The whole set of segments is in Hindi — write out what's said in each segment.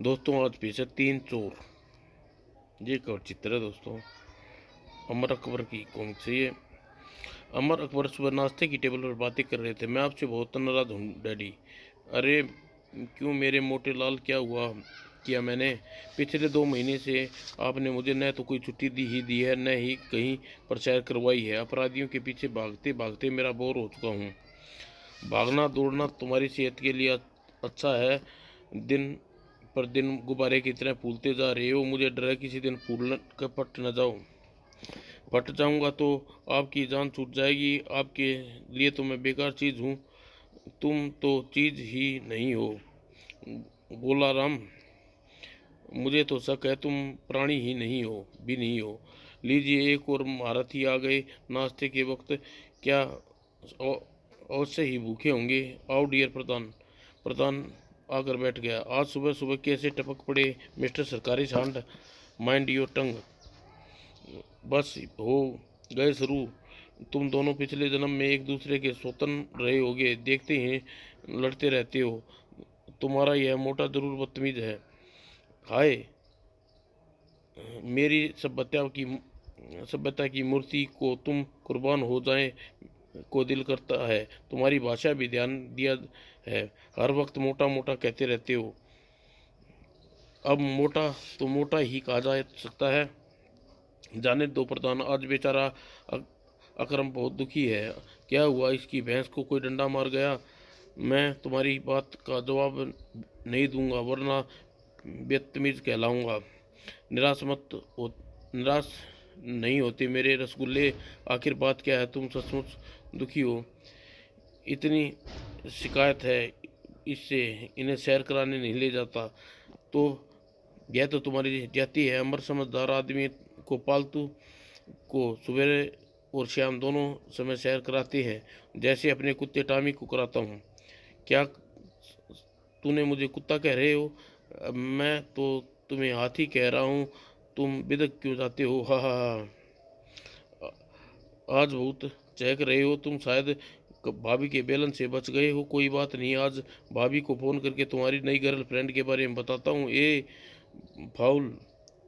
दोस्तों आज फिर से तीन चोर, ये कवर चित्र है दोस्तों। अमर अकबर की कॉमिक से ये। अमर अकबर सुबह नाश्ते की टेबल पर बातें कर रहे थे। मैं आपसे बहुत नाराज हूँ डैडी। अरे क्यों मेरे मोटे लाल, क्या हुआ? किया मैंने? पिछले 2 महीने से आपने मुझे न तो कोई छुट्टी दी है, न ही कहीं पर सैर करवाई है। अपराधियों के पीछे भागते भागते मेरा बोर हो चुका हूँ। भागना दौड़ना तुम्हारी सेहत के लिए अच्छा है। दिन पर दिन गुब्बारे की तरह फूलते जा रहे हो। मुझे डर है किसी दिन फूल कर पट न जाओ। फट जाऊंगा तो आपकी जान छूट जाएगी। आपके लिए तो मैं बेकार चीज हूँ। तुम तो चीज ही नहीं हो गोलाराम। मुझे तो शक है तुम प्राणी ही नहीं हो, भी नहीं हो। लीजिए एक और महारथी आ गए नाश्ते के वक्त। क्या अवश्य ही भूखे होंगे। आओ डियर प्रधान। प्रधान आकर बैठ गया। आज सुबह सुबह कैसे टपक पड़े मिस्टर सरकारी सांड। Mind your tongue. बस हो गए शुरू। तुम दोनों पिछले जन्म में एक दूसरे के स्वतन रहे होगे। देखते हैं लड़ते रहते हो। तुम्हारा यह मोटा जरूर बदतमीज है। हाय मेरी सभ्यता की मूर्ति को तुम कुर्बान हो जाए को दिल करता है। तुम्हारी भाषा भी ध्यान दिया है। हर वक्त मोटा मोटा कहते रहते हो। अब मोटा तो मोटा ही कहा जा सकता है। जाने दो प्रधान। आज बेचारा अकरम बहुत दुखी है। क्या हुआ? इसकी भैंस को कोई डंडा मार गया? मैं तुम्हारी बात का जवाब नहीं दूंगा वरना बदतमीज कहलाऊंगा। निराश मत हो। निराश नहीं होते मेरे रसगुल्ले। आखिर बात क्या है? तुम सचमुच दुखी हो? इतनी शिकायत है इससे इन्हें सैर कराने नहीं ले जाता तो यह तो तुम्हारी जाती है। अमर समझदार आदमी को पालतू को सवेरे और शाम दोनों समय सैर कराते हैं, जैसे अपने कुत्ते टामी को कराता हूँ। क्या तूने मुझे कुत्ता कह रहे हो? मैं तो तुम्हें हाथी कह रहा हूँ। तुम बिदक क्यों जाते हो? हा हा हा। आज बहुत चहक रहे हो तुम। शायद भाभी के बेलन से बच गए हो। कोई बात नहीं, आज भाभी को फोन करके तुम्हारी नई गर्लफ्रेंड के बारे में बताता हूँ। ये फाउल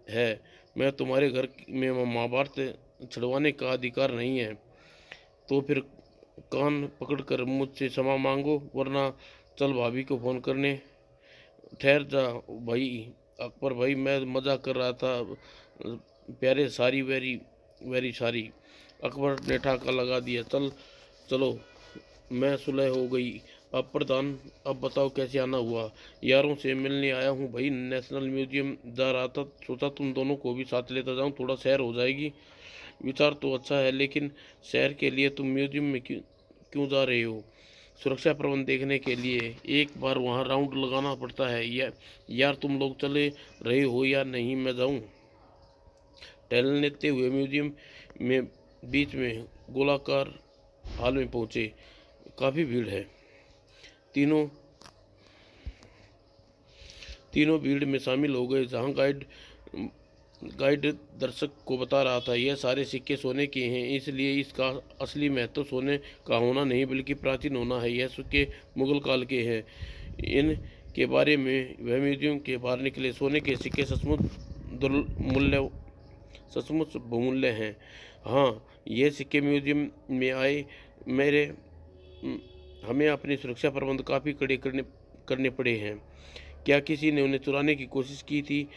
है। मैं तुम्हारे घर में महाभारत छड़वाने का अधिकार नहीं है। तो फिर कान पकड़कर मुझसे क्षमा मांगो वरना चल भाभी को फोन करने। ठहर जा भाई। अकबर भाई मैं मजाक कर रहा था प्यारे। सारी वेरी वेरी सारी। अकबर ने ठाका लगा दिया। चल चलो मैं सुलह हो गई। अब प्रधान अब बताओ कैसे आना हुआ? यारों से मिलने आया हूँ भाई। नेशनल म्यूजियम जा रहा था, सोचा तुम दोनों को भी साथ लेता जाऊँ, थोड़ा सैर हो जाएगी। विचार तो अच्छा है लेकिन शहर के लिए तुम म्यूजियम में क्यों क्यों जा रहे हो? सुरक्षा प्रबंध देखने के लिए। एक बार वहाँ राउंड लगाना पड़ता है। यार तुम लोग चले रहे हो या नहीं मैं जाऊँ? टहलते हुए म्यूजियम में बीच में गोलाकार हॉल में पहुँचे। काफ़ी भीड़ है। तीनों तीनों भीड़ में शामिल हो गए। जहाँ गाइड दर्शक को बता रहा था यह सारे सिक्के सोने के हैं, इसलिए इसका असली महत्व सोने का होना नहीं बल्कि प्राचीन होना है। यह सिक्के मुगल काल के हैं। इन के बारे में वह म्यूजियम के बाहर निकले। सोने के सिक्के सचमुच बहुमूल्य हैं। हाँ ये सिक्के म्यूजियम में आए मेरे हमें अपनी सुरक्षा प्रबंध काफ़ी कड़े करने पड़े हैं। क्या किसी ने उन्हें चुराने की कोशिश की थी?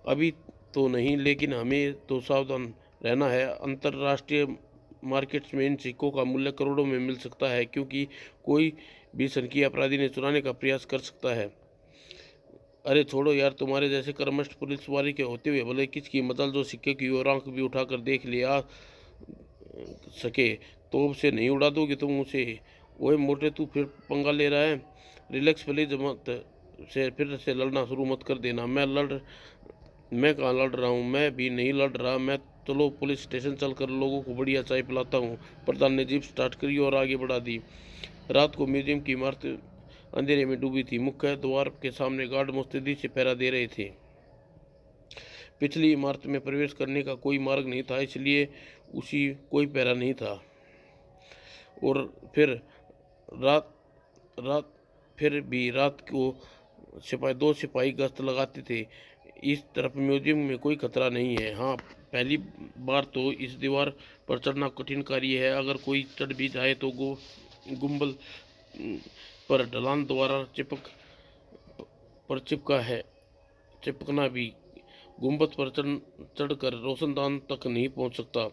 अभी तो नहीं, लेकिन हमें तो सावधान रहना है। अंतर्राष्ट्रीय मार्केट्स में इन सिक्कों का मूल्य करोड़ों में मिल सकता है, क्योंकि कोई भी सनकी अपराधी ने चुराने का प्रयास कर सकता है। अरे छोड़ो यार, तुम्हारे जैसे कर्मठ पुलिस वाले के होते हुए भले किसकी मदद जो सिक्के की ओर आंख भी उठाकर देख लिया सके। तोप से नहीं उड़ा दोगे तुम उसे? ओए मोटे तू फिर पंगा ले रहा है। रिलैक्स प्लीज, मत से फिर से लड़ना शुरू मत कर देना। मैं कहाँ लड़ रहा हूँ? मैं भी नहीं लड़ रहा। मैं चलो पुलिस स्टेशन चलकर लोगों को बढ़िया चाय पिलाता हूँ। प्रधान ने जीप स्टार्ट करी और आगे बढ़ा दी। रात को म्यूजियम की इमारत अंधेरे में डूबी थी। मुख्य द्वार के सामने गार्ड मुस्तैदी से पहरा दे रहे थे। पिछली इमारत में प्रवेश करने का कोई मार्ग नहीं था, इसलिए उसी कोई पहरा नहीं था। और फिर रात रात फिर भी रात को दो सिपाही गश्त लगाते थे। इस तरफ म्यूजियम में कोई खतरा नहीं है। हाँ, पहली बार तो इस दीवार पर चढ़ना कठिन कार्य है। अगर कोई चढ़ भी जाए तो गुंबद पर ढलान द्वारा चिपकना भी गुंबद पर चढ़कर रोशनदान तक नहीं पहुंच सकता।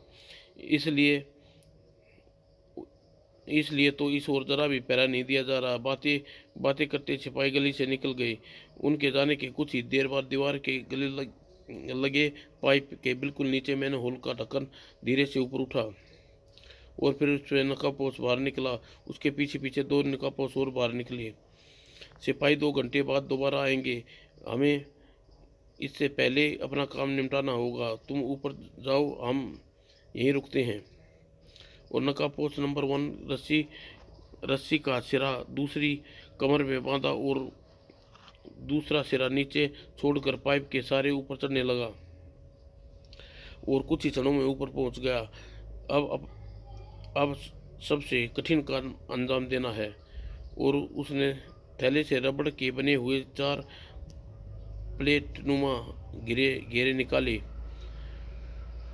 इसलिए इसलिए तो इस ओर जरा भी पहरा नहीं दिया जा रहा। बातें बातें करते सिपाही गली से निकल गए। उनके जाने के कुछ ही देर बाद दीवार के गले लगे पाइप के बिल्कुल नीचे मैंने होल का ढक्कन धीरे से ऊपर उठा और फिर उसमें नकाबपोश बाहर निकला। उसके पीछे पीछे दो नकाबपोश और बाहर निकले। सिपाही 2 घंटे बाद दोबारा आएंगे। हमें इससे पहले अपना काम निपटाना होगा। तुम ऊपर जाओ, हम यहीं रुकते हैं। और नकाबपोश नंबर 1 रस्सी का सिरा दूसरी कमर में बांधा और दूसरा सिरा नीचे छोड़कर पाइप के सारे ऊपर चढ़ने लगा और कुछ ही क्षणों में ऊपर पहुंच गया। अब सबसे कठिन काम अंजाम देना है। और उसने थैले से रबड़ के बने हुए 4 प्लेटनुमा घेरे निकाले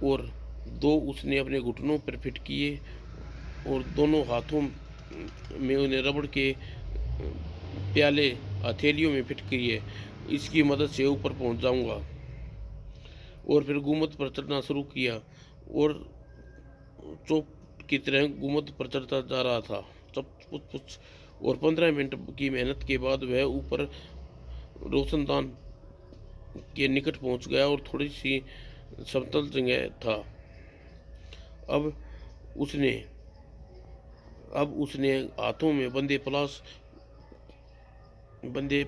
और 2 उसने अपने घुटनों पर फिट किए और दोनों हाथों में उन्हें रबड़ के प्याले हथेलियों में फिट किए। इसकी मदद से ऊपर पहुंच जाऊंगा। और फिर गुम्बद पर चढ़ना शुरू किया और चौक की तरह गुम्बद पर चढ़ता जा रहा था। और 15 मिनट की मेहनत के बाद वह ऊपर रोशनदान के निकट पहुंच गया और थोड़ी सी समतल जगह था। अब उसने हाथों में बंदे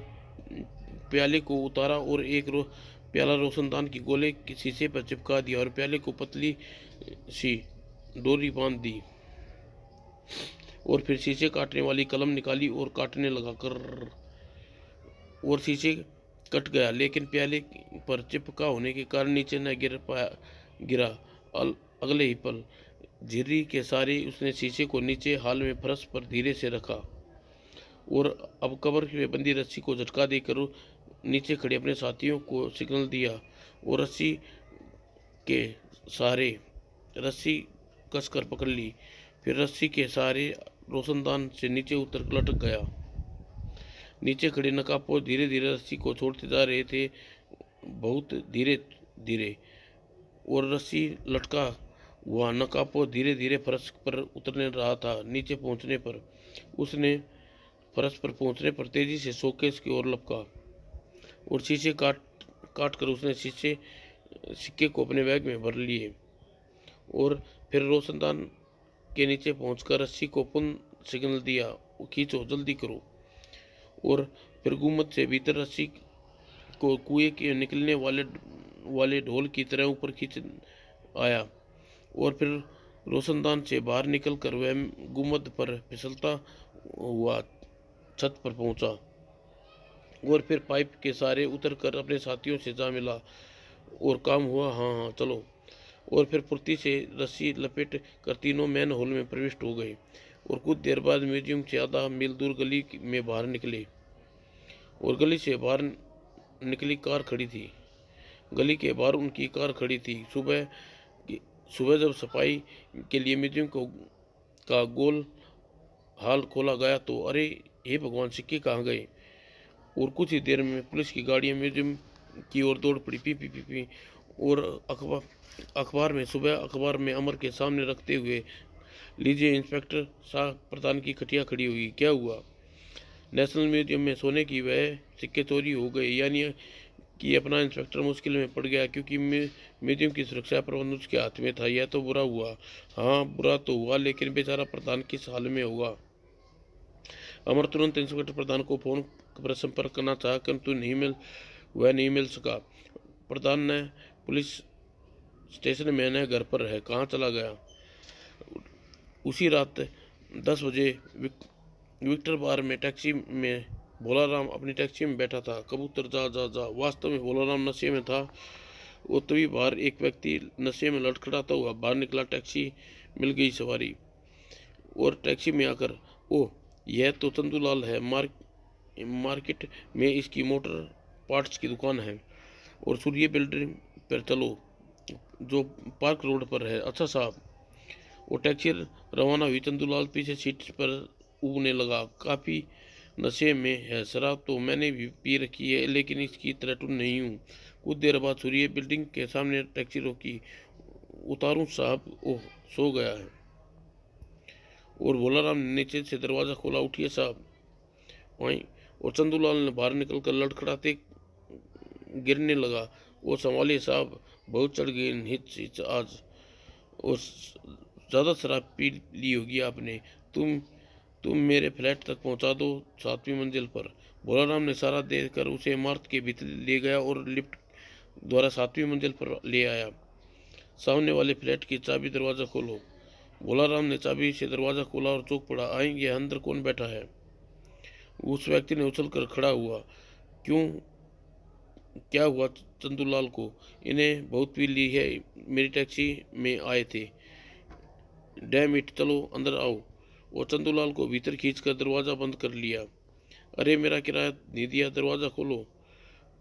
प्याले को उतारा और एक प्याला रोशनदान की गोले के शीशे पर चिपका दिया और प्याले को पतली सी डोरी बांध दी। और फिर शीशे काटने वाली कलम निकाली और काटने लगा कर और शीशे कट गया, लेकिन प्याले पर चिपका होने के कारण नीचे न गिरा। अगले ही पल झिर्री के सारे उसने शीशे को नीचे हाल में फर्श पर धीरे से रखा और अब कब्र में बंदी रस्सी को झटका देकर नीचे खड़े अपने साथियों को सिग्नल दिया और रस्सी के सहारे रस्सी कसकर पकड़ ली। फिर रस्सी के सहारे रोशनदान से नीचे उतर लटक गया। नीचे खड़े नकाबपोश धीरे धीरे रस्सी को छोड़ते जा रहे थे, बहुत धीरे धीरे। और रस्सी लटका हुआ नकाबपोश धीरे धीरे फर्श पर उतरने रहा था। नीचे पहुंचने पर उसने फर्श पर पहुंचने पर तेजी से शोकेस की ओर लपका और शीशे काट कर उसने सिक्के को अपने बैग में भर लिए। और फिर रोशनदान के नीचे पहुंचकर रस्सी को पुनः सिग्नल दिया, खींचो, जल्दी करो। और फिर गुम्बद से भीतर रस्सी को कुएं के निकलने वाले ढोल की तरह ऊपर खींच आया और फिर रोशनदान से बाहर निकलकर वह गुम्बद पर फिसलता हुआ छत पर पहुंचा और फिर पाइप के सहारे उतरकर अपने साथियों से जा मिला। और काम हुआ, हाँ चलो। और फिर फुर्ती से रस्सी लपेट कर तीनों मैन हॉल में प्रविष्ट हो गए और कुछ देर बाद म्यूजियम से आधा मील दूर गली में बाहर निकले और गली से बाहर निकली कार खड़ी थी। गली के बाहर उनकी कार खड़ी थी। सुबह जब सफाई के लिए म्यूजियम का गोल हाल खोला गया तो अरे हे भगवान, सिक्के कहाँ गए। और कुछ ही देर में पुलिस की गाड़ियां म्यूजियम की ओर दौड़ पड़ी, पी पी पी पी। और सुबह अखबार में अमर के सामने रखते हुए, लीजिए इंस्पेक्टर साहब, प्रधान की खटिया खड़ी हुई। क्या हुआ? नेशनल म्यूजियम में सोने की वह सिक्के चोरी हो गए, यानी कि अपना इंस्पेक्टर मुश्किल में पड़ गया क्योंकि म्यूजियम की सुरक्षा प्रबंध उसके हाथ में था। यह तो बुरा हुआ। हाँ, बुरा तो हुआ, लेकिन बेचारा प्रधान किस हाल में होगा। अमर तुरंत इंस्पेक्टर प्रधान को फोन पर संपर्क करना चाहा, किंतु वह नहीं मिल सका। प्रधान ने पुलिस स्टेशन में न घर पर है, कहाँ चला गया। उसी रात 10 बजे विक्टर बार में टैक्सी में भोलाराम अपनी टैक्सी में बैठा था। कबूतर जा जा जा। वास्तव में भोलाराम नशे में था। वो तभी बाहर एक व्यक्ति नशे में लड़खड़ाता हुआ बाहर निकला। टैक्सी मिल गई सवारी और टैक्सी में आकर, ओह यह तो चंदूलाल है, मार्केट में इसकी मोटर पार्ट्स की दुकान है। और सूर्य बिल्डिंग पर चलो, जो पार्क रोड पर है। अच्छा साहब। वो टैक्सी रवाना हुई। चंदूलाल पीछे सीट पर ऊबने लगा। काफ़ी नशे में है। शराब तो मैंने भी पी रखी है, लेकिन इसकी तरह टुन नहीं हूँ। कुछ देर बाद सूर्य बिल्डिंग के सामने टैक्सी रोकी। उतारूं साहब? ओह, सो गया है। और भोलाराम ने नीचे से दरवाज़ा खोला। उठिए साहब। वहीं और चंदूलाल ने बाहर निकलकर लड़खड़ाते गिरने लगा। वो संभालिए साहब, बहुत चढ़ गई हिच हिच आज। और ज़्यादा शराब पी ली होगी आपने। तुम मेरे फ्लैट तक पहुंचा दो, 7वीं मंजिल पर। भोलाराम ने इशारा देकर उसे इमारत के भीतर ले गया और लिफ्ट द्वारा 7वीं मंजिल पर ले आया। सामने वाले फ्लैट की चाबी, दरवाज़ा खोलो। भोलाराम ने चाबी से दरवाज़ा खोला और चौंक पड़ा। आएंगे, अंदर कौन बैठा है? उस व्यक्ति ने उछलकर खड़ा हुआ। क्यों, क्या हुआ चंदूलाल को? इन्हें बहुत पी ली है, मेरी टैक्सी में आए थे। डैम इट, चलो अंदर आओ। वो चंदूलाल को भीतर खींचकर दरवाज़ा बंद कर लिया। अरे, मेरा किराया नहीं दिया, दरवाज़ा खोलो।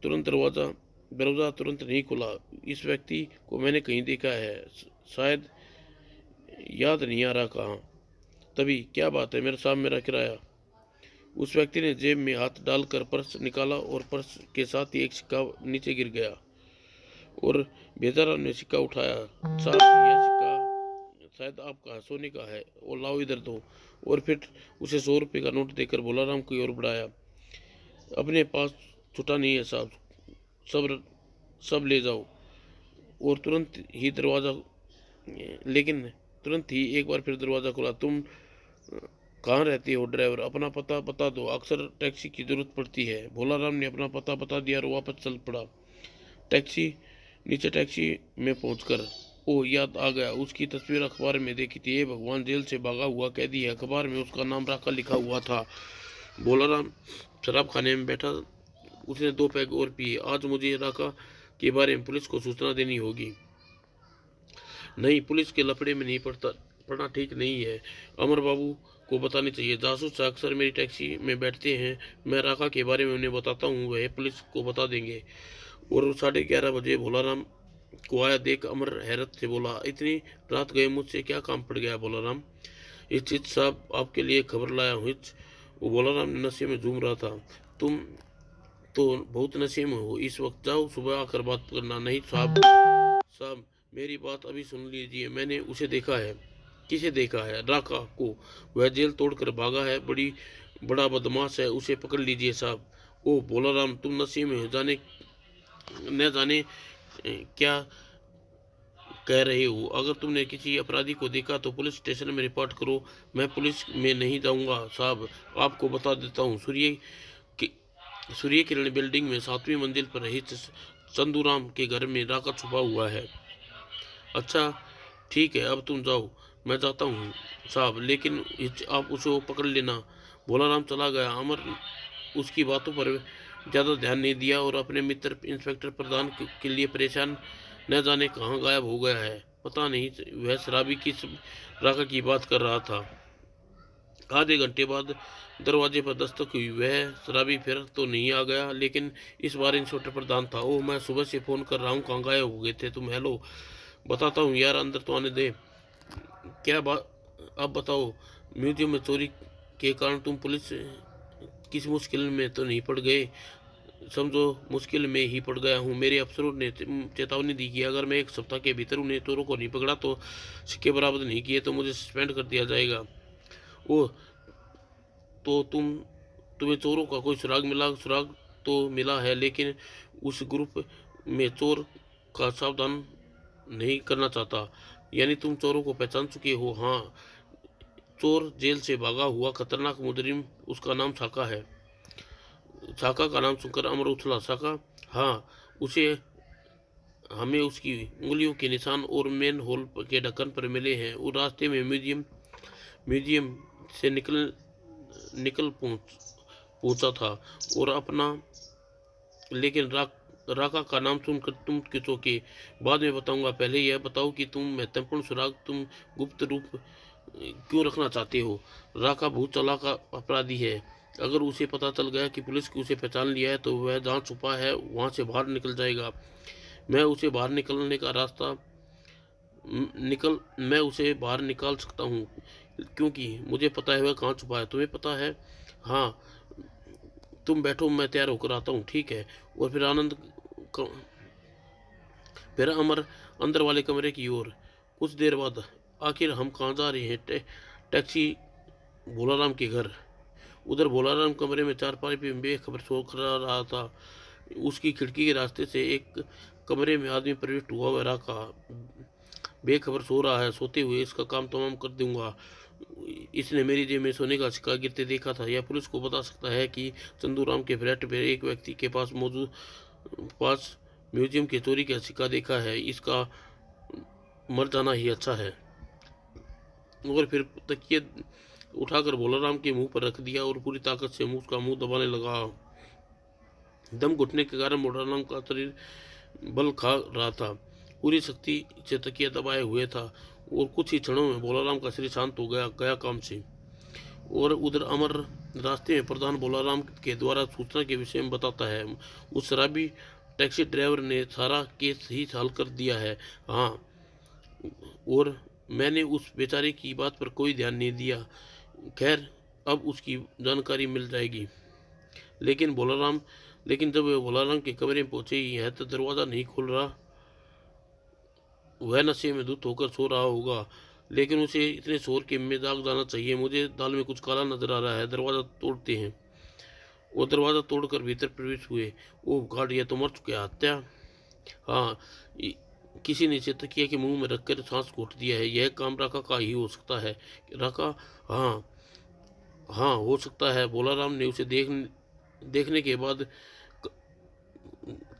तुरंत दरवाज़ा दरवाज़ा तुरंत नहीं खुला। इस व्यक्ति को मैंने कहीं देखा है, शायद याद नहीं आ रहा कहाँ। तभी, क्या बात है मेरे साहब, मेरा किराया? उस व्यक्ति ने जेब में हाथ डालकर पर्स निकाला और पर्स के साथ ही एक सिक्का नीचे गिर गया। और बेचारा ने सिक्का उठाया। साहब, यह सिक्का शायद आपका सोने का है, और लाओ इधर दो। और फिर उसे 100 रुपये का नोट देकर भोलाराम की ओर बढ़ाया। अपने पास छुटा नहीं है साहब, सब सब ले जाओ। और लेकिन तुरंत ही एक बार फिर दरवाज़ा खुला। तुम कहाँ रहती हो ड्राइवर? अपना पता बता दो, अक्सर टैक्सी की जरूरत पड़ती है। भोलाराम ने अपना पता बता दिया और वापस चल पड़ा। टैक्सी में पहुंचकर ओ याद आ गया, उसकी तस्वीर अखबार में देखी थी। ये भगवान, जेल से भागा हुआ कैदी है। अखबार में उसका नाम राका लिखा हुआ था। भोलाराम शराब खाने में बैठा। उसने 2 पैग और पिए। आज मुझे राका के बारे में पुलिस को सूचना देनी होगी। नहीं, पुलिस के लफड़े में नहीं पड़ना ठीक नहीं है। अमर बाबू को बतानी चाहिए। जासूस अक्सर मेरी टैक्सी में बैठते हैं। मैं राका के बारे में उन्हें बताता हूँ, वह पुलिस को बता देंगे। और 11:30 बजे भोलाराम को आया देख अमर हैरत से बोला, इतनी रात गए, मुझसे क्या काम पड़ गया भोलाराम? हिच साहब, आपके लिए खबर लाया हूँ। हिच। वो भोलाराम नशे में झूम रहा था। तुम तो बहुत नशे में हो इस वक्त। जाओ, सुबह आकर बात करना। नहीं साहब, साहब मेरी बात अभी सुन लीजिए। मैंने उसे देखा है। किसे देखा है? राका को। वह जेल तोड़कर भागा है। बड़ा बदमाश है, उसे पकड़ लीजिए साहब। ओ भोलाराम, तुम नशे में हो, न जाने क्या कह रहे हो। अगर तुमने किसी अपराधी को देखा तो पुलिस स्टेशन में रिपोर्ट करो। मैं पुलिस में नहीं जाऊंगा साहब, आपको बता देता हूँ। सूर्य किरण बिल्डिंग में 7वीं मंजिल पर रही चंदूराम के घर में राका छुपा हुआ है। अच्छा, ठीक है, अब तुम जाओ। मैं जाता हूँ साहब, लेकिन आप उसे पकड़ लेना। भोलाराम चला गया। अमर उसकी बातों पर ज़्यादा ध्यान नहीं दिया और अपने मित्र इंस्पेक्टर प्रधान के लिए परेशान। न जाने कहाँ गायब हो गया है। पता नहीं वह शराबी किस राका की बात कर रहा था। आधे घंटे बाद दरवाजे पर दस्तक हुई। वह शराबी फिर तो नहीं आ गया, लेकिन इस बार इंस्पेक्टर प्रधान था। ओह, मैं सुबह से फ़ोन कर रहा हूँ, कहाँ गायब हो गए थे तुम? हेलो, बताता हूँ यार, अंदर तो आने दे। क्या बात? अब बताओ। म्यूजियम में चोरी के कारण तुम पुलिस किसी मुश्किल में तो नहीं पड़ गए? समझो मुश्किल में ही पड़ गया हूँ। मेरे अफसरों ने चेतावनी दी कि अगर मैं 1 सप्ताह के भीतर उन्हें चोरों को नहीं पकड़ा तो सिक्के बराबर नहीं किए तो मुझे सस्पेंड कर दिया जाएगा। ओह, तो तुम्हें चोरों का कोई सुराग मिला? सुराग तो मिला है, लेकिन उस ग्रुप में चोर का सावधान नहीं करना चाहता। यानी तुम चोरों को पहचान चुके हो? हाँ, चोर जेल से भागा हुआ खतरनाक मुजरिम, उसका नाम साका है। साका का नाम सुनकर अमर उछला। साका? हाँ, उसे हमें उसकी उंगलियों के निशान और मेन होल के ढक्कन पर मिले हैं। वो रास्ते में म्यूजियम से निकल पहुंचा था और अपना, लेकिन राका का नाम सुनकर तुम क्यों चौंके? बाद में बताऊंगा, पहले यह बताओ कि तुम महत्वपूर्ण सुराग तुम गुप्त रूप क्यों रखना चाहते हो? राका बहुत चालाक अपराधी है। अगर उसे पता चल गया कि पुलिस की उसे पहचान लिया है तो वह जहाँ छुपा है वहाँ से बाहर निकल जाएगा। मैं उसे बाहर निकलने का रास्ता मैं उसे बाहर निकाल सकता हूँ, क्योंकि मुझे पता है वह कहाँ छुपा है। तुम्हें पता है? हाँ, तुम बैठो, मैं तैयार होकर आता हूँ, ठीक है। और फिर अमर अंदर वाले कमरे की ओर। कुछ देर बाद, आखिर हम कहाँ जा रहे हैं? टैक्सी भोलाराम के घर। उधर भोलाराम कमरे में चारपाई पे बेखबर सो कर रहा था। उसकी खिड़की के रास्ते से एक कमरे में आदमी प्रविष्ट हुआ। वह रखा बेखबर सो रहा है। सोते हुए इसका काम तमाम कर दूंगा। इसने मेरी जेब में सोने का सिक्का गिरते देखा था। यह पुलिस को बता सकता है कि चंदूराम के फ्लैट पर एक व्यक्ति के पास म्यूजियम के चोरी का सिक्का देखा है। इसका मर जाना ही अच्छा है। और फिर तकिए उठाकर भोलाराम के मुंह पर रख दिया और पूरी ताकत से उसका मुंह दबाने लगा। दम घुटने के कारण भोलाराम का शरीर बल खा रहा था। पूरी शक्ति से तकिया दबाए हुए था और कुछ ही क्षणों में भोलाराम का शरीर शांत हो गया काम से। और उधर अमर रास्ते में प्रधान भोलाराम के द्वारा सूचना के विषय में बताता है। उस शराबी टैक्सी ड्राइवर ने सारा केस ही हल कर दिया है। हाँ, और मैंने उस बेचारे की बात पर कोई ध्यान नहीं दिया। खैर, अब उसकी जानकारी मिल जाएगी। लेकिन जब वह भोलाराम के कमरे में पहुंचे ही है तो दरवाज़ा नहीं खोल रहा। वह नशे में धुत होकर सो रहा होगा, लेकिन उसे इतने शोर के में जाग जाना चाहिए। मुझे दाल में कुछ काला नजर आ रहा है। दरवाज़ा तोड़ते हैं। वो दरवाज़ा तोड़कर भीतर प्रवेश हुए। ओह गॉड, यह तो मर चुके हत्या। हाँ, किसी ने इसे तकिया के मुंह में रखकर सांस घोट दिया है। यह काम राका का ही हो सकता है। राका? हाँ, हाँ हो सकता है। भोलाराम ने उसे देखने के बाद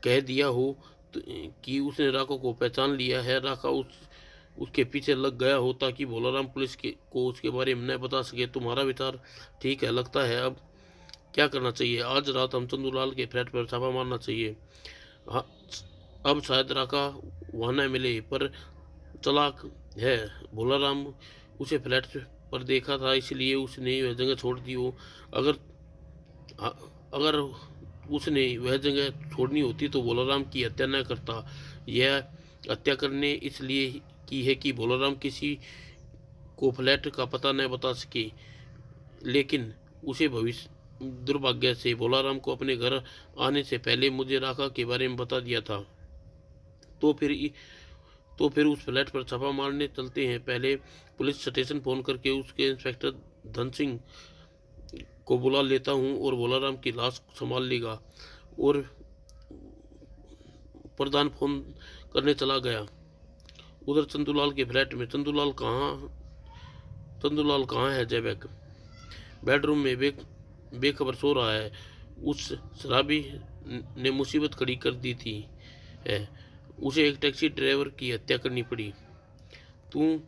कह दिया हो कि उसने राका को पहचान लिया है। राका उसके पीछे लग गया हो ताकि भोलाराम को उसके बारे में न बता सके। तुम्हारा विचार ठीक है लगता है। अब क्या करना चाहिए? आज रात हम चंदूलाल के फ्लैट पर छापा मारना चाहिए। हाँ, अब शायद राका वहाँ न मिले, पर चालाक है भोलाराम। उसे फ्लैट पर देखा था, इसलिए उसने वह जगह छोड़ दी हो। अगर अगर उसने वह जगह छोड़नी होती तो भोलाराम की हत्या न करता। यह हत्या करने इसलिए की है कि भोलाराम किसी को फ्लैट का पता न बता सके। लेकिन उसे भविष्य दुर्भाग्य से भोलाराम को अपने घर आने से पहले मुझे राका के बारे में बता दिया था। तो फिर उस फ्लैट पर छापा मारने चलते हैं। पहले पुलिस स्टेशन फोन करके उसके इंस्पेक्टर धन सिंह को बुला लेता हूँ और भोलाराम की लाश संभाल लेगा। और प्रधान फोन करने चला गया। उधर चंदूलाल के फ्लैट में। चंदूलाल कहाँ है? जयबेग बेडरूम में बेखबर सो रहा है। उस शराबी ने मुसीबत खड़ी कर दी थी है। उसे एक टैक्सी ड्राइवर की हत्या करनी पड़ी। तू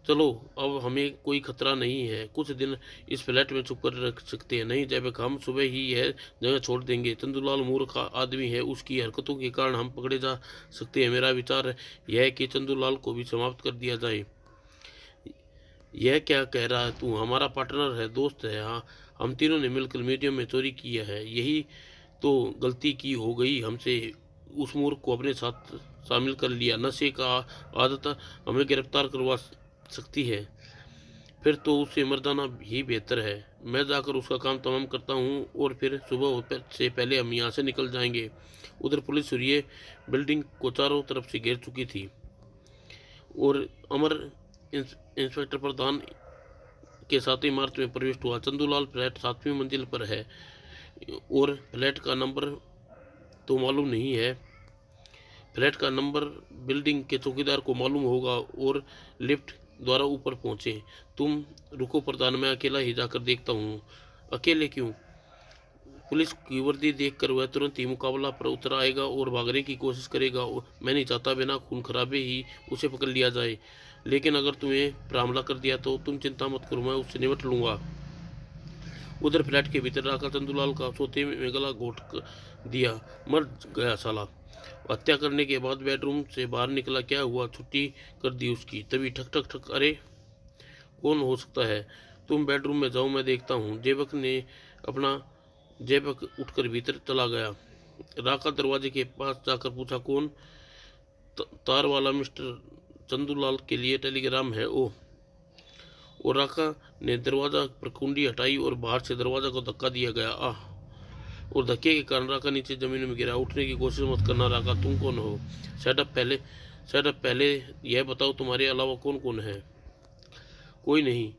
चलो, अब हमें कोई खतरा नहीं है। कुछ दिन इस फ्लैट में छुप कर रख सकते हैं। नहीं जैबक, हम सुबह ही यह जगह छोड़ देंगे। चंदूलाल मूर्ख आदमी है। उसकी हरकतों के कारण हम पकड़े जा सकते हैं। मेरा विचार यह है कि चंदूलाल को भी समाप्त कर दिया जाए। यह क्या कह रहा है तू? हमारा पार्टनर है, दोस्त है। हाँ, हम तीनों ने मिलकर म्यूजियम में चोरी किया है। यही तो गलती की हो गई हमसे। उस मूर्ख को अपने साथ शामिल कर लिया। नशे का आदत हमें गिरफ्तार करवा सकती है। फिर तो उससे मर जाना ही बेहतर है। मैं जाकर उसका काम तमाम करता हूँ और फिर सुबह से पहले हम यहाँ से निकल जाएंगे। उधर पुलिस सूर्य बिल्डिंग को चारों तरफ से घेर चुकी थी और अमर इंस्पेक्टर प्रधान के 7वीं इमारत में प्रविष्ट हुआ। चंदूलाल फ्लैट 7वीं मंजिल पर है और फ्लैट का नंबर तो मालूम नहीं है। फ्लैट का नंबर बिल्डिंग के चौकीदार को मालूम होगा और लिफ्ट द्वारा ऊपर पहुंचे। तुम रुको प्रधान, मैं अकेला ही जाकर देखता हूँ। अकेले क्यों? पुलिस की वर्दी देखकर वह तुरंत ही मुकाबला पर उतर आएगा और भागने की कोशिश करेगा। मैं नहीं चाहता बिना खून खराबे ही उसे पकड़ लिया जाए। लेकिन अगर तुम्हें पर हमला कर दिया तो तुम चिंता मत करो, मैं उससे निपट लूंगा। उधर फ्लैट के भीतर आकर चंदूलाल का सोते में गला घोट दिया। मर गया साला। हत्या करने के बाद बेडरूम से बाहर निकला। क्या हुआ? छुट्टी कर दी उसकी। तभी ठक ठक ठक। अरे, कौन हो सकता है? तुम बेडरूम में जाओ, मैं देखता हूँ। जेबक ने अपना जैपक उठकर भीतर चला गया। राका दरवाजे के पास जाकर पूछा, कौन? तार वाला मिस्टर चंदूलाल के लिए टेलीग्राम है। ओ। और राका ने दरवाजा पर कुंडी हटाई और बाहर से दरवाजा को धक्का दिया गया। आह। और धक्के के कारण राका नीचे जमीन में गिरा। उठने की कोशिश मत करना राका, तुम कौन हो? सेटअप पहले यह बताओ, तुम्हारे अलावा कौन कौन है? कोई नहीं।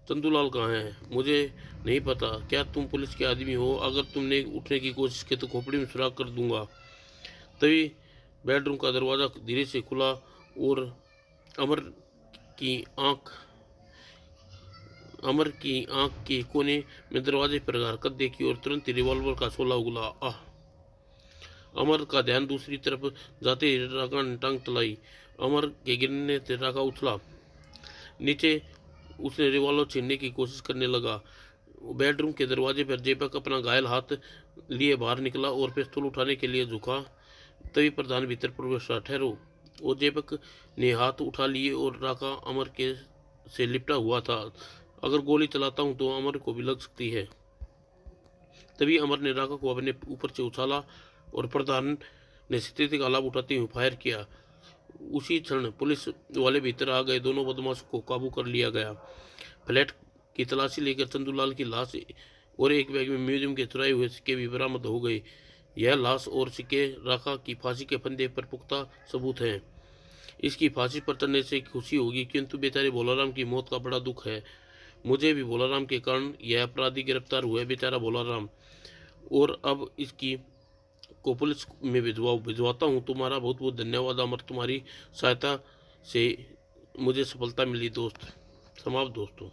चंदूलाल कहाँ है? मुझे नहीं पता। क्या तुम पुलिस के आदमी हो? अगर तुमने उठने की कोशिश की तो खोपड़ी में सुराख कर दूंगा। तभी बेडरूम का दरवाज़ा धीरे से खुला और अमर की आंख के कोने में दरवाजे पर हरकत देखी और तुरंत ही रिवॉल्वर का शोला उगला। आह। अमर का ध्यान दूसरी तरफ जाते ही राका ने टांग चलाई। अमर के गिरने से राका उछला नीचे। उसने रिवॉल्वर छीनने की कोशिश करने लगा। बेडरूम के दरवाजे पर जयपक अपना घायल हाथ लिए बाहर निकला और पिस्तौल उठाने के लिए झुका। तभी प्रधान भीतर प्रवेश हुआ। ठहरो। और जयपक ने हाथ उठा लिए और राका अमर के से लिपटा हुआ था। अगर गोली चलाता हूं तो अमर को भी लग सकती है। तभी अमर ने राका को अपने ऊपर से उछाला और प्रधान ने स्थिति का लाभ उठाते हुए फायर किया। उसी क्षण पुलिस वाले भीतर आ गए। दोनों बदमाशों को काबू कर लिया गया। फ्लैट की तलाशी लेकर चंदूलाल की लाश और एक बैग में म्यूजियम के चुराए हुए सिक्के भी बरामद हो गए। यह लाश और सिक्के राका की फांसी के फंदे पर पुख्ता सबूत हैं। इसकी फांसी पर चढ़ने से खुशी होगी, किंतु बेचारे भोलाराम की मौत का बड़ा दुख है। मुझे भी भोलाराम के कारण यह अपराधी गिरफ्तार हुआ है, बेचारा भोलाराम। और अब इसकी को पुलिस में भिजवाता हूँ। तुम्हारा बहुत बहुत धन्यवाद अमर, तुम्हारी सहायता से मुझे सफलता मिली दोस्त। समाप्त दोस्तों।